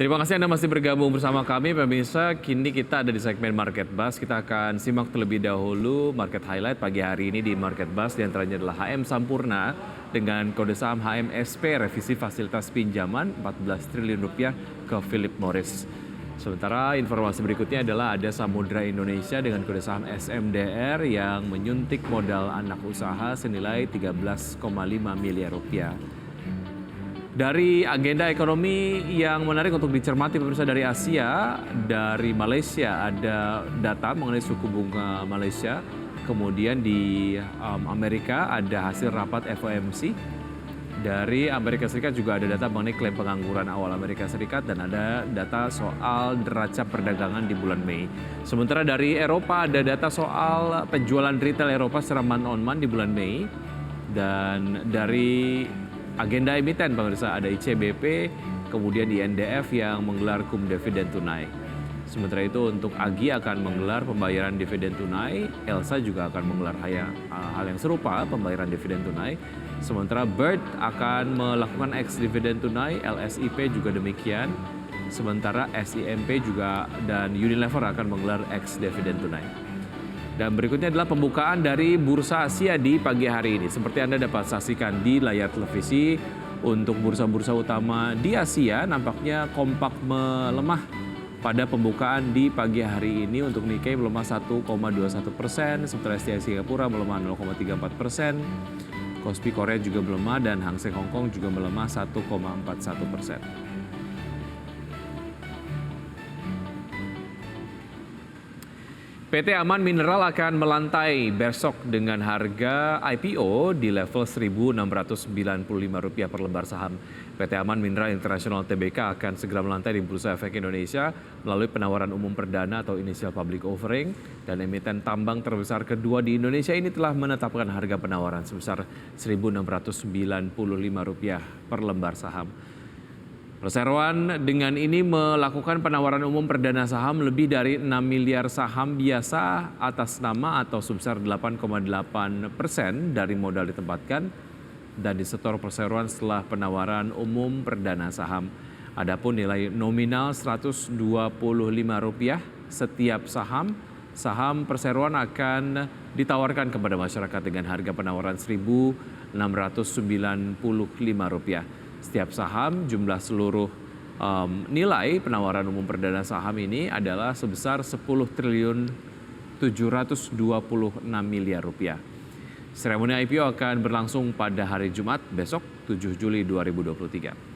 Terima kasih Anda masih bergabung bersama kami, pemirsa. Kini kita ada di segmen Market Buzz. Kita akan simak terlebih dahulu market highlight pagi hari ini di Market Buzz. Di antaranya adalah HM Sampurna dengan kode saham HMSP, revisi fasilitas pinjaman 14 triliun rupiah ke Philip Morris. Sementara informasi berikutnya adalah ada Samudra Indonesia dengan kode saham SMDR yang menyuntik modal anak usaha senilai 13,5 miliar rupiah. Dari agenda ekonomi yang menarik untuk dicermati pemirsa dari Asia, dari Malaysia ada data mengenai suku bunga Malaysia, kemudian di Amerika ada hasil rapat FOMC, dari Amerika Serikat juga ada data mengenai klaim pengangguran awal Amerika Serikat dan ada data soal neraca perdagangan di bulan Mei. Sementara dari Eropa ada data soal penjualan retail Eropa secara month-on-month di bulan Mei, dan dari agenda emiten pemirsa ada ICBP, kemudian INDF yang menggelar cum dividen tunai. Sementara itu untuk AGI akan menggelar pembayaran dividen tunai, Elsa juga akan menggelar hal yang serupa, pembayaran dividen tunai. Sementara Bird akan melakukan ex dividen tunai, LSIP juga demikian. Sementara SIMP juga dan Unilever akan menggelar ex dividen tunai. Dan berikutnya adalah pembukaan dari Bursa Asia di pagi hari ini. Seperti Anda dapat saksikan di layar televisi, untuk bursa-bursa utama di Asia nampaknya kompak melemah pada pembukaan di pagi hari ini. Untuk Nikkei melemah 1,21%, sementara STI Singapura melemah 0,34%, Kospi Korea juga melemah, dan Hang Seng Hong Kong juga melemah 1,41%. PT Aman Mineral akan melantai besok dengan harga IPO di level Rp1.695 per lembar saham. PT Aman Mineral International Tbk akan segera melantai di Bursa Efek Indonesia melalui penawaran umum perdana atau initial public offering, dan emiten tambang terbesar kedua di Indonesia ini telah menetapkan harga penawaran sebesar Rp1.695 per lembar saham. Perseroan dengan ini melakukan penawaran umum perdana saham lebih dari 6 miliar saham biasa atas nama atau sebesar 8,8% dari modal ditempatkan dan disetor perseroan setelah penawaran umum perdana saham. Adapun nilai nominal Rp125 setiap saham, saham perseroan akan ditawarkan kepada masyarakat dengan harga penawaran Rp1.695. Setiap saham, jumlah seluruh nilai penawaran umum perdana saham ini adalah sebesar Rp10.726 miliar. Seremoni IPO akan berlangsung pada hari Jumat besok 7 Juli 2023.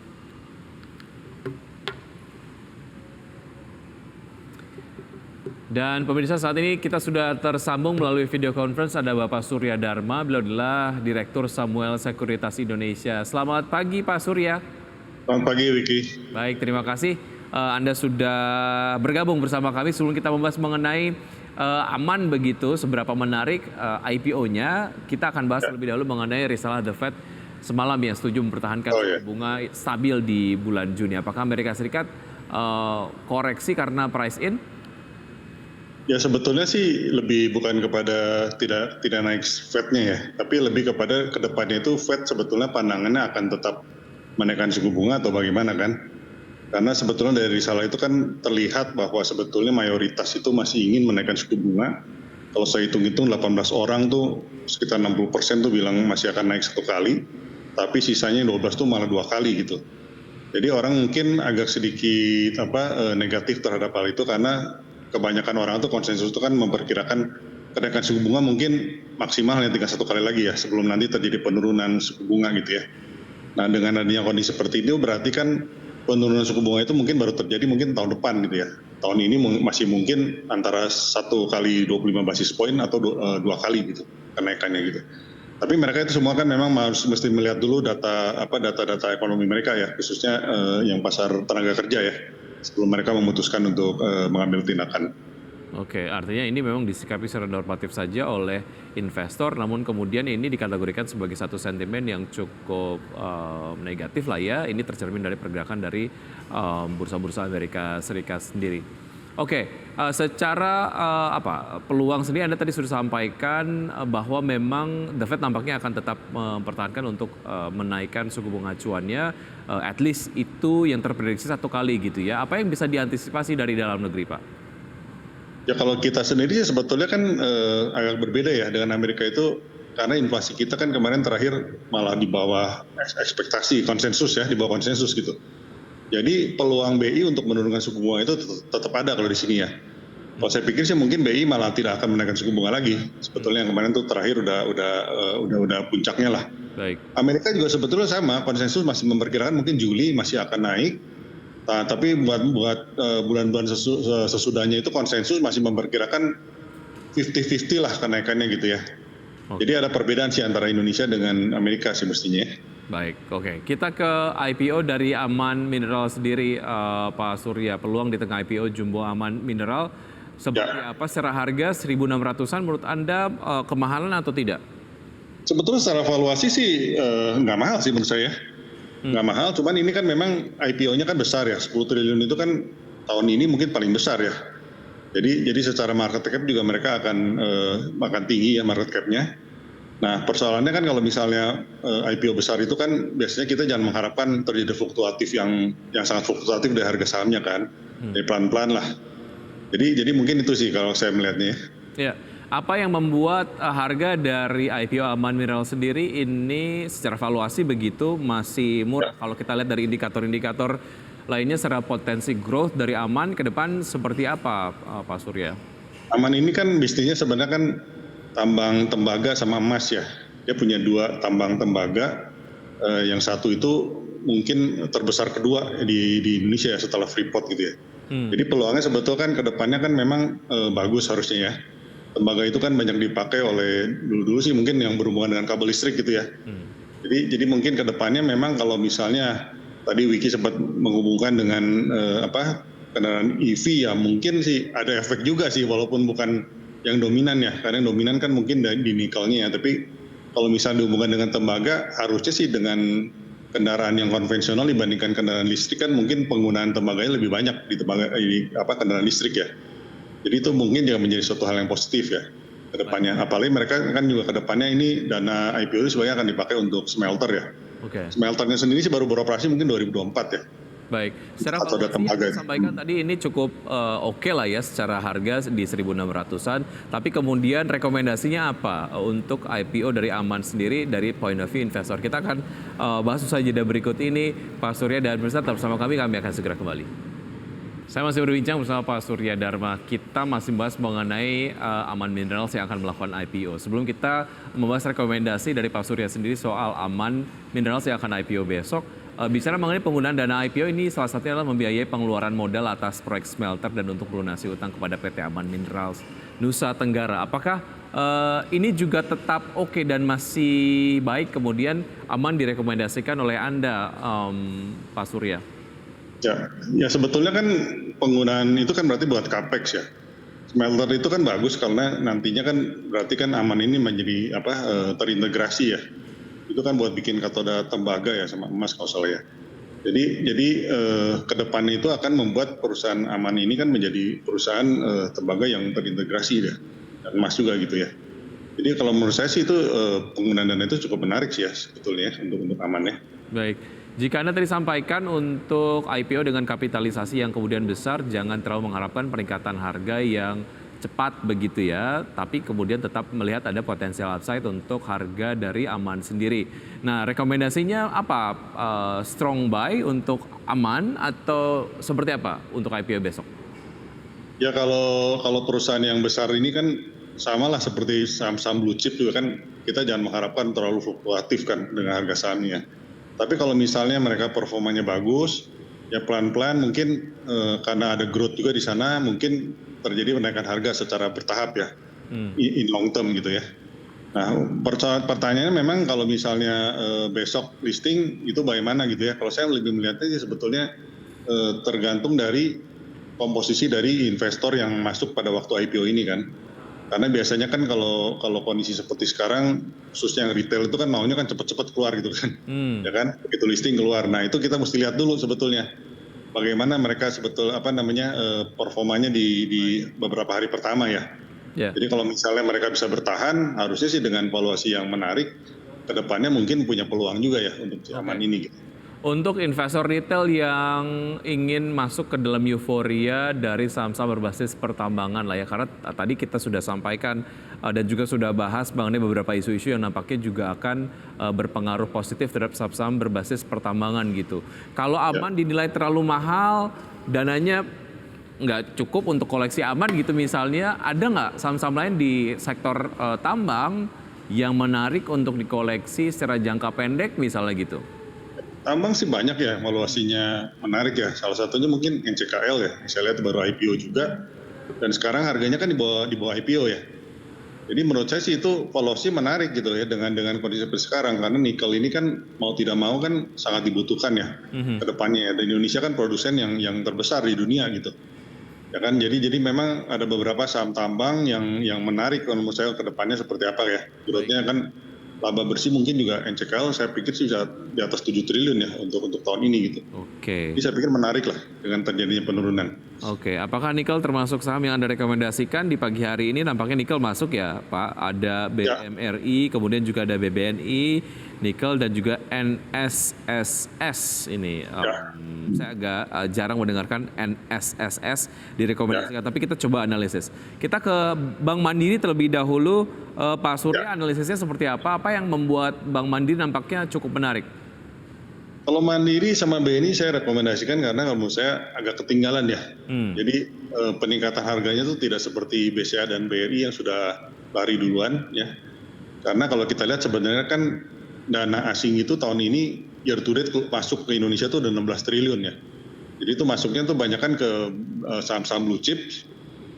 Dan pemirsa, saat ini kita sudah tersambung melalui video conference, ada Bapak Surya Dharma, beliau adalah Direktur Samuel Sekuritas Indonesia. Selamat pagi Pak Surya. Selamat pagi Wiki. Baik, terima kasih Anda sudah bergabung bersama kami. Sebelum kita membahas mengenai Aman begitu, seberapa menarik IPO-nya, kita akan bahas lebih dahulu mengenai risalah The Fed semalam yang setuju mempertahankan suku bunga stabil di bulan Juni. Apakah Amerika Serikat koreksi karena price in? Ya sebetulnya sih lebih bukan kepada tidak naik Fed-nya ya, tapi lebih kepada kedepannya itu Fed sebetulnya pandangannya akan tetap menaikkan suku bunga atau bagaimana kan? Karena sebetulnya dari risalah itu kan terlihat bahwa sebetulnya mayoritas itu masih ingin menaikkan suku bunga. Kalau saya hitung-hitung 18 orang tuh sekitar 60% tuh bilang masih akan naik 1 kali, tapi sisanya 12 tuh malah 2 kali gitu. Jadi orang mungkin agak sedikit negatif terhadap hal itu karena kebanyakan orang itu konsensus itu kan memperkirakan kenaikan suku bunga mungkin maksimal hanya tinggal 1 kali lagi ya sebelum nanti terjadi penurunan suku bunga gitu ya. Nah dengan adanya kondisi seperti itu berarti kan penurunan suku bunga itu mungkin baru terjadi mungkin tahun depan gitu ya. Tahun ini masih mungkin antara 1 kali 25 basis point atau 2 kali gitu kenaikannya gitu. Tapi mereka itu semua kan memang mesti melihat dulu data-data ekonomi mereka ya, khususnya yang pasar tenaga kerja ya, sebelum mereka memutuskan untuk mengambil tindakan. Oke, artinya ini memang disikapi secara normatif saja oleh investor, namun kemudian ini dikategorikan sebagai satu sentimen yang cukup negatif lah ya. Ini tercermin dari pergerakan dari bursa-bursa Amerika Serikat sendiri. Oke, secara peluang sendiri Anda tadi sudah sampaikan bahwa memang The Fed nampaknya akan tetap mempertahankan untuk menaikkan suku bunga acuannya, at least itu yang terprediksi 1 kali gitu ya. Apa yang bisa diantisipasi dari dalam negeri, Pak? Ya kalau kita sendiri ya sebetulnya kan agak berbeda ya dengan Amerika itu, karena inflasi kita kan kemarin terakhir malah di bawah ekspektasi, konsensus ya, di bawah konsensus gitu. Jadi peluang BI untuk menurunkan suku bunga itu tetap ada kalau di sini ya. Kalau saya pikir sih mungkin BI malah tidak akan menaikkan suku bunga lagi. Sebetulnya yang kemarin tuh terakhir udah puncaknya lah. Baik. Amerika juga sebetulnya sama, konsensus masih memperkirakan mungkin Juli masih akan naik. Nah, tapi buat bulan-bulan sesudahnya itu konsensus masih memperkirakan 50-50 lah kenaikannya gitu ya. Oke. Jadi ada perbedaan sih antara Indonesia dengan Amerika sih mestinya. Baik, oke. Kita ke IPO dari Aman Mineral sendiri, Pak Surya. Peluang di tengah IPO Jumbo Aman Mineral seperti apa? Secara harga 1.600-an menurut Anda kemahalan atau tidak? Sebetulnya secara valuasi sih nggak mahal sih menurut saya. Nggak mahal, cuman ini kan memang IPO-nya kan besar ya, 10 triliun itu kan tahun ini mungkin paling besar ya. Jadi secara market cap juga mereka akan tinggi ya market cap-nya. Nah persoalannya kan kalau misalnya IPO besar itu kan biasanya kita jangan mengharapkan terjadi fluktuatif yang sangat fluktuatif dari harga sahamnya kan, jadi pelan-pelan lah. Jadi mungkin itu sih kalau saya melihatnya. Ya, apa yang membuat harga dari IPO Aman Mineral sendiri ini secara valuasi begitu masih murah? Kalau kita lihat dari indikator-indikator lainnya secara potensi growth dari Aman ke depan seperti apa, Pak Surya? Aman ini kan bisnisnya sebenarnya kan tambang tembaga sama emas ya. Dia punya 2 tambang tembaga, yang satu itu mungkin terbesar kedua di Indonesia ya, setelah Freeport gitu ya. Jadi peluangnya sebetulnya kan ke depannya kan memang bagus harusnya ya. Tembaga itu kan banyak dipakai oleh dulu sih mungkin yang berhubungan dengan kabel listrik gitu ya. Jadi mungkin ke depannya memang kalau misalnya tadi Wiki sempat menghubungkan dengan kendaraan EV ya mungkin sih ada efek juga sih walaupun bukan yang dominan ya, karena yang dominan kan mungkin di nikelnya ya, tapi kalau misalnya dihubungkan dengan tembaga, harusnya sih dengan kendaraan yang konvensional dibandingkan kendaraan listrik kan mungkin penggunaan tembaganya lebih banyak di kendaraan listrik ya. Jadi itu mungkin juga menjadi suatu hal yang positif ya ke depannya. Apalagi mereka kan juga ke depannya ini dana IPO itu sebenarnya akan dipakai untuk smelter ya. Oke. Smelternya sendiri sih baru beroperasi mungkin 2024 ya. Baik, secara valuasi yang Anda sampaikan tadi ini cukup oke lah ya secara harga di 1.600-an. Tapi kemudian rekomendasinya apa untuk IPO dari Aman sendiri dari point of view investor? Kita akan bahas usai jeda berikut ini. Pak Surya dan pemirsa tetap bersama kami akan segera kembali. Saya masih berbincang bersama Pak Surya Dharma. Kita masih membahas mengenai Aman Minerals yang akan melakukan IPO. Sebelum kita membahas rekomendasi dari Pak Surya sendiri soal Aman Minerals yang akan IPO besok, bicara mengenai penggunaan dana IPO ini salah satunya adalah membiayai pengeluaran modal atas proyek smelter dan untuk melunasi utang kepada PT Aman Minerals Nusa Tenggara. Apakah ini juga tetap oke dan masih baik kemudian Aman direkomendasikan oleh Anda, Pak Surya? Ya sebetulnya kan penggunaan itu kan berarti buat capex ya. Smelter itu kan bagus karena nantinya kan berarti kan Aman ini menjadi terintegrasi ya. Itu kan buat bikin katoda tembaga ya sama emas kalau salah ya. Jadi ke depan itu akan membuat perusahaan Aman ini kan menjadi perusahaan tembaga yang terintegrasi ya, dan emas juga gitu ya. Jadi kalau menurut saya sih itu penggunaan dana itu cukup menarik sih ya sebetulnya untuk Aman ya. Baik, jika Anda tadi sampaikan untuk IPO dengan kapitalisasi yang kemudian besar, jangan terlalu mengharapkan peningkatan harga yang cepat begitu ya, tapi kemudian tetap melihat ada potensial upside untuk harga dari Aman sendiri. Nah, rekomendasinya apa? Strong buy untuk Aman atau seperti apa untuk IPO besok? Ya kalau perusahaan yang besar ini kan samalah seperti saham-saham blue chip juga kan kita jangan mengharapkan terlalu fluktuatif kan dengan harga sahamnya. Tapi kalau misalnya mereka performanya bagus, ya pelan-pelan mungkin karena ada growth juga di sana mungkin terjadi kenaikan harga secara bertahap ya, in long term gitu ya. Nah pertanyaannya memang kalau misalnya besok listing itu bagaimana gitu ya. Kalau saya lebih melihatnya sih sebetulnya tergantung dari komposisi dari investor yang masuk pada waktu IPO ini kan. Karena biasanya kan kalau kondisi seperti sekarang, khususnya yang retail itu kan maunya kan cepat-cepat keluar gitu kan, ya kan, begitu listing keluar. Nah itu kita mesti lihat dulu sebetulnya. bagaimana mereka performanya di beberapa hari pertama ya. Ya. Jadi kalau misalnya mereka bisa bertahan, harusnya sih dengan valuasi yang menarik, kedepannya mungkin punya peluang juga ya untuk zaman ini. Gitu. Untuk investor retail yang ingin masuk ke dalam euforia dari saham-saham berbasis pertambangan lah ya, karena tadi kita sudah sampaikan dan juga sudah bahas mengenai beberapa isu-isu yang nampaknya juga akan berpengaruh positif terhadap saham-saham berbasis pertambangan gitu. Kalau aman dinilai terlalu mahal, dananya nggak cukup untuk koleksi aman gitu misalnya, ada nggak saham-saham lain di sektor tambang yang menarik untuk dikoleksi secara jangka pendek misalnya gitu? Tambang sih banyak ya, valuasinya menarik ya. Salah satunya mungkin NCKL ya, saya lihat baru IPO juga. Dan sekarang harganya kan di bawah IPO ya. Jadi menurut saya sih itu valuasi menarik gitu ya dengan kondisi seperti sekarang. Karena nikel ini kan mau tidak mau kan sangat dibutuhkan ya ke depannya ya. Dan Indonesia kan produsen yang terbesar di dunia gitu. Ya kan, jadi memang ada beberapa saham tambang yang menarik kalau menurut saya ke depannya seperti apa ya. Growth-nya kan laba bersih mungkin juga NCKL saya pikir sih bisa di atas 7 triliun ya untuk tahun ini gitu. Oke. Jadi saya pikir menarik lah dengan terjadinya penurunan. Oke, apakah nikel termasuk saham yang Anda rekomendasikan di pagi hari ini? Nampaknya nikel masuk ya Pak, ada BMRI, kemudian juga ada BBNI, nikel dan juga NSSS ini. Saya agak jarang mendengarkan NSSS direkomendasikan, tapi kita coba analisis. Kita ke Bank Mandiri terlebih dahulu. Pak Surya, analisisnya seperti apa? Apa yang membuat Bank Mandiri nampaknya cukup menarik? Kalau Mandiri sama BNI saya rekomendasikan karena menurut saya agak ketinggalan ya. Jadi peningkatan harganya itu tidak seperti BCA dan BRI yang sudah lari duluan ya. Karena kalau kita lihat sebenarnya kan dana asing itu tahun ini year to date masuk ke Indonesia itu udah 16 triliun ya. Jadi itu masuknya tuh banyak kan ke saham-saham blue chip.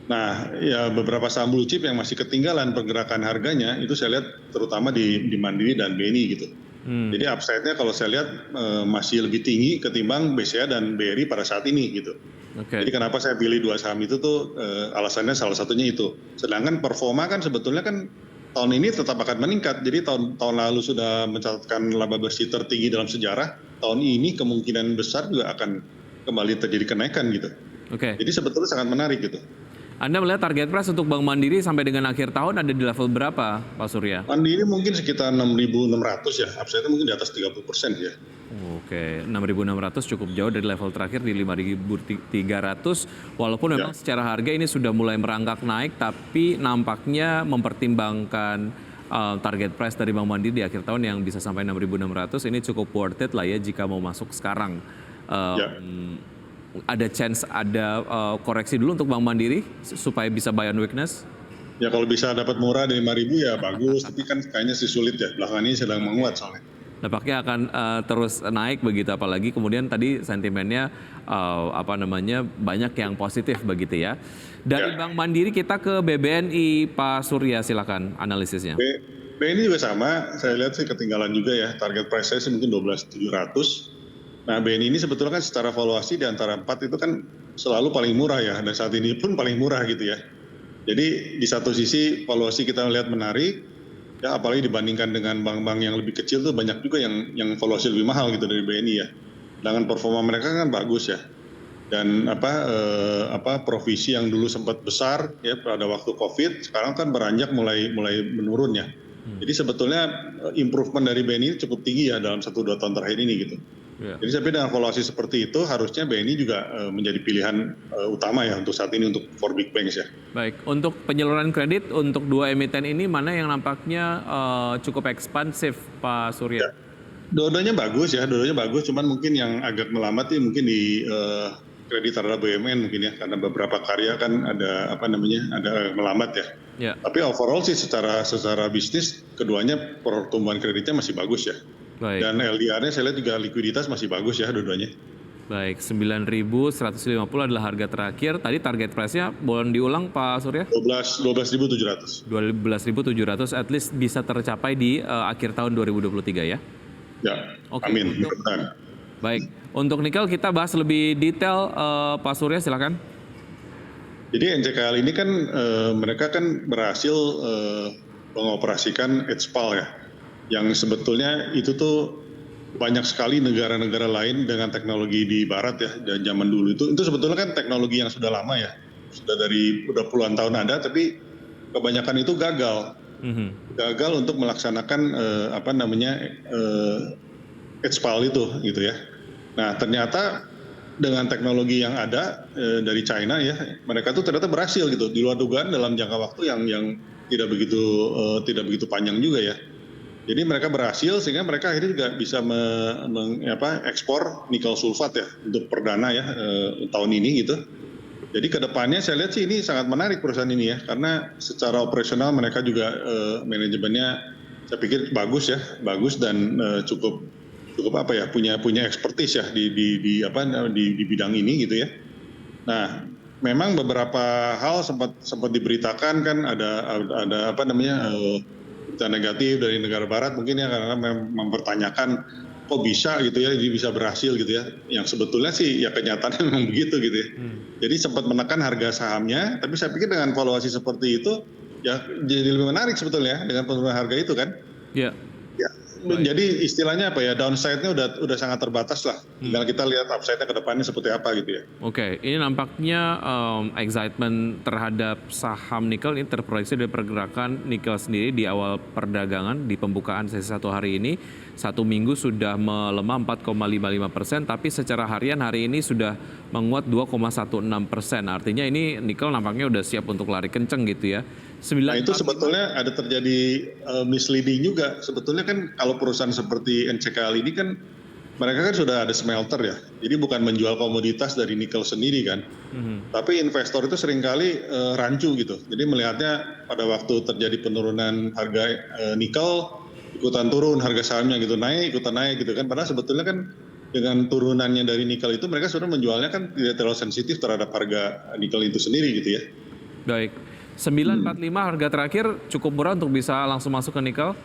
Nah ya beberapa saham blue chip yang masih ketinggalan pergerakan harganya itu saya lihat terutama di Mandiri dan BNI gitu. Jadi upside-nya kalau saya lihat masih lebih tinggi ketimbang BCA dan BRI pada saat ini gitu. Jadi kenapa saya pilih dua saham itu tuh alasannya salah satunya itu. Sedangkan performa kan sebetulnya kan tahun ini tetap akan meningkat. Jadi tahun lalu sudah mencatatkan laba bersih tertinggi dalam sejarah. Tahun ini kemungkinan besar juga akan kembali terjadi kenaikan gitu. Jadi sebetulnya sangat menarik gitu. Anda melihat target price untuk Bank Mandiri sampai dengan akhir tahun ada di level berapa, Pak Surya? Mandiri mungkin sekitar 6.600 ya, upside-nya mungkin di atas 30% ya. Oke, 6.600 cukup jauh dari level terakhir di 5.300. Walaupun memang secara harga ini sudah mulai merangkak naik, tapi nampaknya mempertimbangkan target price dari Bank Mandiri di akhir tahun yang bisa sampai 6.600 ini cukup worth it lah ya jika mau masuk sekarang. Ada chance ada koreksi dulu untuk Bank Mandiri supaya bisa buy on weakness? Ya kalau bisa dapat murah dari 5.000 ya bagus, tapi kan kayaknya sih sulit ya, belakangan ini sedang menguat soalnya. Nampaknya akan terus naik begitu, apalagi kemudian tadi sentimennya banyak yang positif begitu ya. Dari Bank Mandiri kita ke BBNI, Pak Surya silakan analisisnya. BNI juga sama, saya lihat sih ketinggalan juga ya, target price saya sih mungkin 12.700. Nah BNI ini sebetulnya kan secara valuasi di antara 4 itu kan selalu paling murah ya, dan saat ini pun paling murah gitu ya. Jadi di satu sisi valuasi kita lihat menarik, ya apalagi dibandingkan dengan bank-bank yang lebih kecil tuh banyak juga yang valuasi lebih mahal gitu dari BNI ya. Dengan performa mereka kan bagus ya. Dan provisi yang dulu sempat besar ya pada waktu Covid, sekarang kan beranjak mulai menurun ya. Jadi sebetulnya improvement dari BNI cukup tinggi ya dalam 1-2 tahun terakhir ini gitu. Jadi saya pikir dengan valuasi seperti itu harusnya BNI juga menjadi pilihan utama ya untuk saat ini untuk for big banks ya. Baik, untuk penyaluran kredit untuk dua emiten ini mana yang nampaknya cukup ekspansif Pak Surya? Dua-duanya bagus ya, cuman mungkin yang agak melambat ya mungkin di kredit terhadap BUMN mungkin ya, karena beberapa karya kan ada ada melambat ya. Tapi overall sih secara bisnis keduanya pertumbuhan kreditnya masih bagus ya. Baik. Dan LDR-nya saya lihat juga likuiditas masih bagus ya dua-duanya. Baik, 9.150 adalah harga terakhir. Tadi target price-nya boleh diulang Pak Surya? 12.700. 12.700 at least bisa tercapai di akhir tahun 2023 ya? Ya, amin. Baik, untuk nikel kita bahas lebih detail Pak Surya silakan. Jadi NCKL ini kan mereka kan berhasil mengoperasikan HPAL ya. Yang sebetulnya itu tuh banyak sekali negara-negara lain dengan teknologi di barat ya, dan zaman dulu itu sebetulnya kan teknologi yang sudah lama ya, udah puluhan tahun ada, tapi kebanyakan itu gagal untuk melaksanakan expal itu gitu ya. Nah ternyata dengan teknologi yang ada dari China ya, mereka tuh ternyata berhasil gitu di luar dugaan dalam jangka waktu yang tidak begitu panjang juga ya. Jadi mereka berhasil sehingga mereka akhirnya juga bisa ekspor nikel sulfat ya untuk perdana ya tahun ini gitu. Jadi kedepannya saya lihat sih ini sangat menarik perusahaan ini ya, karena secara operasional mereka juga manajemennya saya pikir bagus dan cukup punya expertise ya di bidang ini gitu ya. Nah, memang beberapa hal sempat diberitakan kan ada berita negatif dari negara barat mungkin ya, karena mempertanyakan kok bisa gitu ya, jadi bisa berhasil gitu ya. Yang sebetulnya sih ya kenyataannya memang begitu gitu ya. Jadi sempat menekan harga sahamnya, tapi saya pikir dengan valuasi seperti itu ya jadi lebih menarik sebetulnya dengan penurunan harga itu kan. Iya. Ya. Jadi istilahnya apa ya, downside-nya udah sangat terbatas lah. Tinggal kita lihat upside-nya ke depannya seperti apa gitu ya. Oke, ini nampaknya excitement terhadap saham nikel ini terproyeksi dari pergerakan nikel sendiri di awal perdagangan di pembukaan sesi 1 hari ini. 1 minggu sudah melemah 4,55%, tapi secara harian hari ini sudah menguat 2,16%. Artinya ini nikel nampaknya udah siap untuk lari kenceng gitu ya. Nah itu sebetulnya ada terjadi misleading juga. Sebetulnya kan kalau perusahaan seperti NCKL ini kan mereka kan sudah ada smelter ya. Jadi bukan menjual komoditas dari nikel sendiri kan. Tapi investor itu seringkali rancu gitu. Jadi melihatnya pada waktu terjadi penurunan harga nikel, ikutan turun harga sahamnya gitu, ikutan naik gitu kan. Padahal sebetulnya kan dengan turunannya dari nikel itu mereka sudah menjualnya kan tidak terlalu sensitif terhadap harga nikel itu sendiri gitu ya. Baik. 945 harga terakhir cukup murah untuk bisa langsung masuk ke nikel?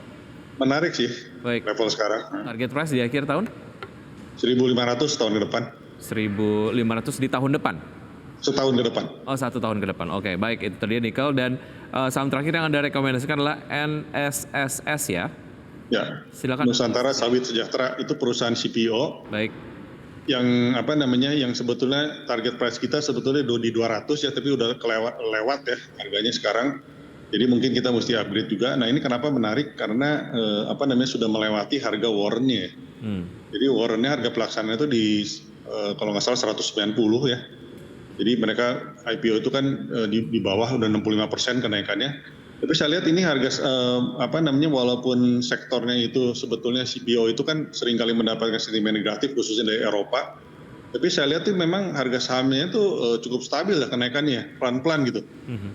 Menarik sih. Baik. Level sekarang. Target price di akhir tahun? 1.500 tahun ke depan. 1.500 di tahun depan? Setahun ke depan. Oh, 1 tahun ke depan. Oke, baik. Itu tadi nikel. Dan saham terakhir yang Anda rekomendasikan adalah NSSS ya? Ya. Silakan. Nusantara Sawit Sejahtera itu perusahaan CPO. Baik. Yang sebetulnya target price kita sebetulnya di 200 ya, tapi udah lewat ya harganya sekarang. Jadi mungkin kita mesti upgrade juga. Nah ini kenapa menarik, karena sudah melewati harga warrantnya. Jadi warrantnya harga pelaksana itu kalau nggak salah 190 ya. Jadi mereka IPO itu kan di bawah udah 65% kenaikannya. Tapi saya lihat ini harga walaupun sektornya itu sebetulnya CPO itu kan seringkali mendapatkan sentimen negatif khususnya dari Eropa. Tapi saya lihat tuh memang harga sahamnya itu cukup stabil ya kenaikannya, pelan-pelan gitu.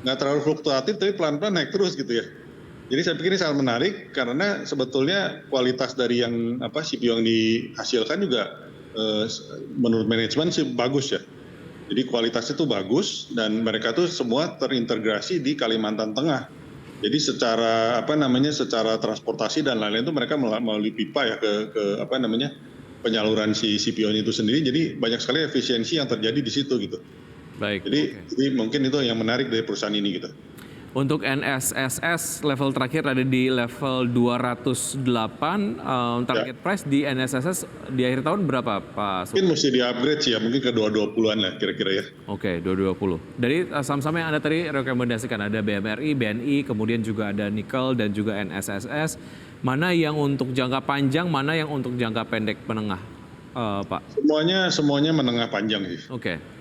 Nggak terlalu fluktuatif tapi pelan-pelan naik terus gitu ya. Jadi saya pikir ini sangat menarik karena sebetulnya kualitas dari yang CPO yang dihasilkan juga menurut manajemen sih bagus ya. Jadi kualitasnya itu bagus dan mereka tuh semua terintegrasi di Kalimantan Tengah. Jadi secara secara transportasi dan lain-lain itu mereka melalui pipa ya ke penyaluran si CPO itu sendiri. Jadi banyak sekali efisiensi yang terjadi di situ gitu. Baik. Jadi mungkin itu yang menarik dari perusahaan ini gitu. Untuk NSSS level terakhir ada di level 208, target price di NSSS di akhir tahun berapa Pak? Mungkin mesti di-upgrade sih ya, mungkin ke 220-an lah kira-kira ya. Oke, 220. Dari saham-saham yang Anda tadi rekomendasikan ada BMRI, BNI, kemudian juga ada nikel dan juga NSSS. Mana yang untuk jangka panjang, mana yang untuk jangka pendek menengah, Pak? Semuanya menengah panjang sih. Oke.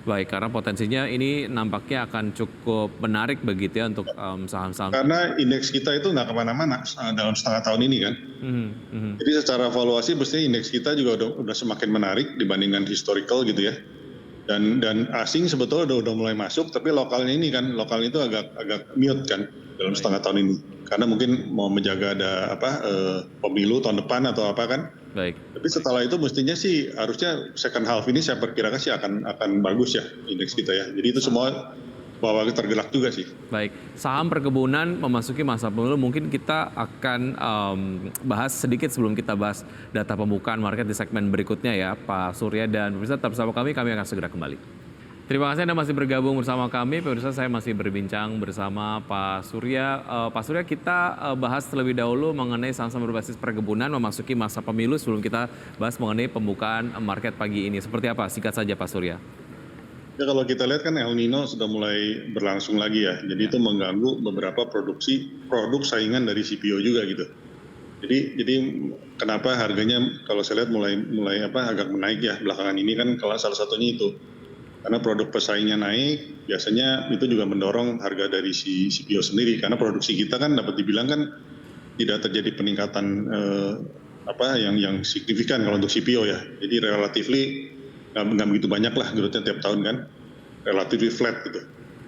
Baik, karena potensinya ini nampaknya akan cukup menarik begitu ya untuk saham-saham. Karena indeks kita itu nggak kemana-mana dalam setengah tahun ini kan. Jadi secara valuasi mestinya indeks kita juga udah semakin menarik dibandingkan historical gitu ya. Dan asing sebetulnya udah mulai masuk, tapi lokalnya itu agak mute kan dalam setengah tahun ini. Karena mungkin mau menjaga ada pemilu tahun depan atau apa kan. Baik. Tapi setelah itu mestinya sih harusnya second half ini saya perkirakan sih akan bagus ya indeks kita ya. Jadi itu semua bahwa tergerak juga sih. Baik, saham perkebunan memasuki masa pemilu, mungkin kita akan bahas sedikit sebelum kita bahas data pembukaan market di segmen berikutnya ya Pak Surya, dan pemirsa tetap bersama kami akan segera kembali. Terima kasih Anda masih bergabung bersama kami. Pemirsa, saya masih berbincang bersama Pak Surya. Pak Surya, kita bahas terlebih dahulu mengenai saham-saham berbasis perkebunan memasuki masa pemilu sebelum kita bahas mengenai pembukaan market pagi ini. Seperti apa? Singkat saja Pak Surya. Ya kalau kita lihat kan El Nino sudah mulai berlangsung lagi ya. Jadi itu mengganggu beberapa produk saingan dari CPO juga gitu. Jadi kenapa harganya kalau saya lihat mulai agak menaik ya belakangan ini kan kalau salah satunya itu. Karena produk pesaingnya naik, biasanya itu juga mendorong harga dari si CPO sendiri. Karena produksi kita kan dapat dibilang kan tidak terjadi peningkatan yang signifikan kalau untuk CPO ya. Jadi relatively nggak begitu banyak lah growth-nya tiap tahun kan, relatively flat gitu.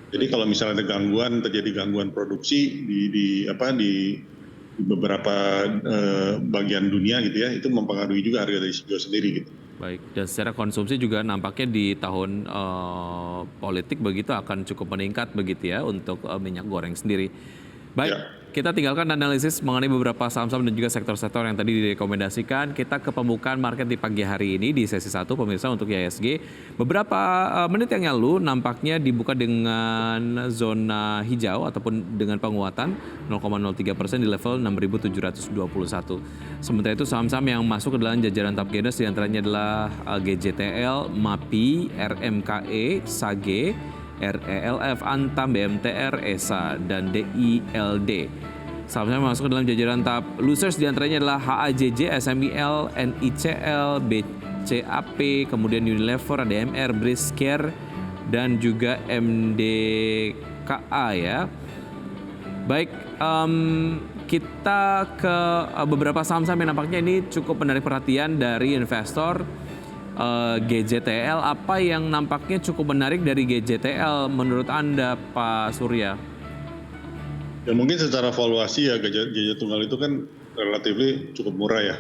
Jadi kalau misalnya ada terjadi gangguan produksi di beberapa bagian dunia gitu ya, itu mempengaruhi juga harga dari CPO sendiri gitu. Baik, dan secara konsumsi juga nampaknya di tahun politik begitu akan cukup meningkat begitu ya untuk minyak goreng sendiri. Baik, kita tinggalkan analisis mengenai beberapa saham-saham dan juga sektor-sektor yang tadi direkomendasikan. Kita ke pembukaan market di pagi hari ini di sesi 1 pemirsa untuk IHSG. Beberapa menit yang lalu nampaknya dibuka dengan zona hijau ataupun dengan penguatan 0,03% di level 6.721. Sementara itu saham-saham yang masuk ke dalam jajaran top gainers diantaranya adalah GJTL, MAPI, RMKE, SAGE, RELF, Antam, BMTR, ESA, dan DILD. Saham-saham masuk ke dalam jajaran top losers diantaranya adalah HAJJ, SMIL, NICL, BCAP, kemudian Unilever, ADMR, Briscare, dan juga MDKA ya. Baik, kita ke beberapa saham-saham yang nampaknya ini cukup menarik perhatian dari investor. GJTL, apa yang nampaknya cukup menarik dari GJTL menurut Anda Pak Surya? Ya mungkin secara valuasi ya GJ Tunggal itu kan relatif cukup murah ya.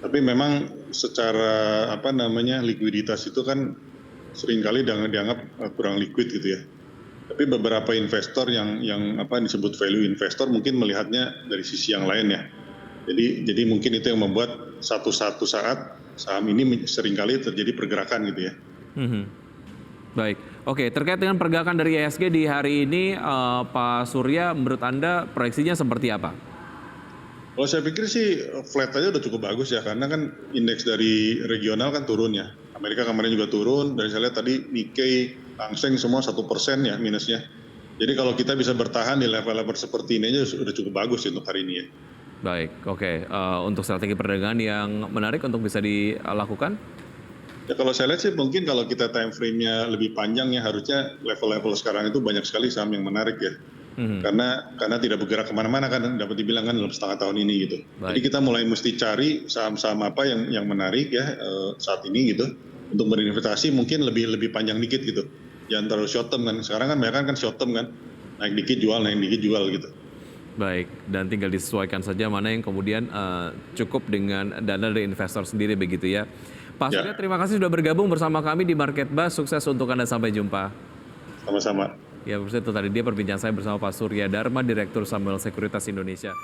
Tapi memang secara likuiditas itu kan seringkali dianggap kurang liquid gitu ya. Tapi beberapa investor yang disebut value investor mungkin melihatnya dari sisi yang lain ya. Jadi mungkin itu yang membuat satu saat saham ini seringkali terjadi pergerakan gitu ya. Baik, oke, terkait dengan pergerakan dari IHSG di hari ini, Pak Surya, menurut Anda proyeksinya seperti apa? Kalau saya pikir sih flat aja udah cukup bagus ya, karena kan indeks dari regional kan turun ya. Amerika kemarin juga turun, dari saya lihat tadi Nikkei, Hang Seng semua 1% ya minusnya. Jadi kalau kita bisa bertahan di level-level seperti ini aja sudah cukup bagus untuk hari ini ya. Baik, oke. Untuk strategi perdagangan yang menarik untuk bisa dilakukan? Ya kalau saya lihat sih mungkin kalau kita time frame-nya lebih panjang ya harusnya level-level sekarang itu banyak sekali saham yang menarik ya. Karena tidak bergerak kemana-mana kan dapat dibilang kan dalam setengah tahun ini gitu. Baik. Jadi kita mulai mesti cari saham-saham apa yang menarik ya saat ini gitu untuk berinvestasi mungkin lebih panjang dikit gitu. Jangan terlalu short term kan. Sekarang kan banyak kan short term kan. Naik dikit jual gitu. Baik, dan tinggal disesuaikan saja mana yang kemudian cukup dengan dana dari investor sendiri begitu ya. Pak Surya, terima kasih sudah bergabung bersama kami di Market Buzz. Sukses untuk Anda, sampai jumpa. Sama-sama. Ya, itu tadi dia perbincangan saya bersama Pak Surya Dharma, Direktur Samuel Sekuritas Indonesia.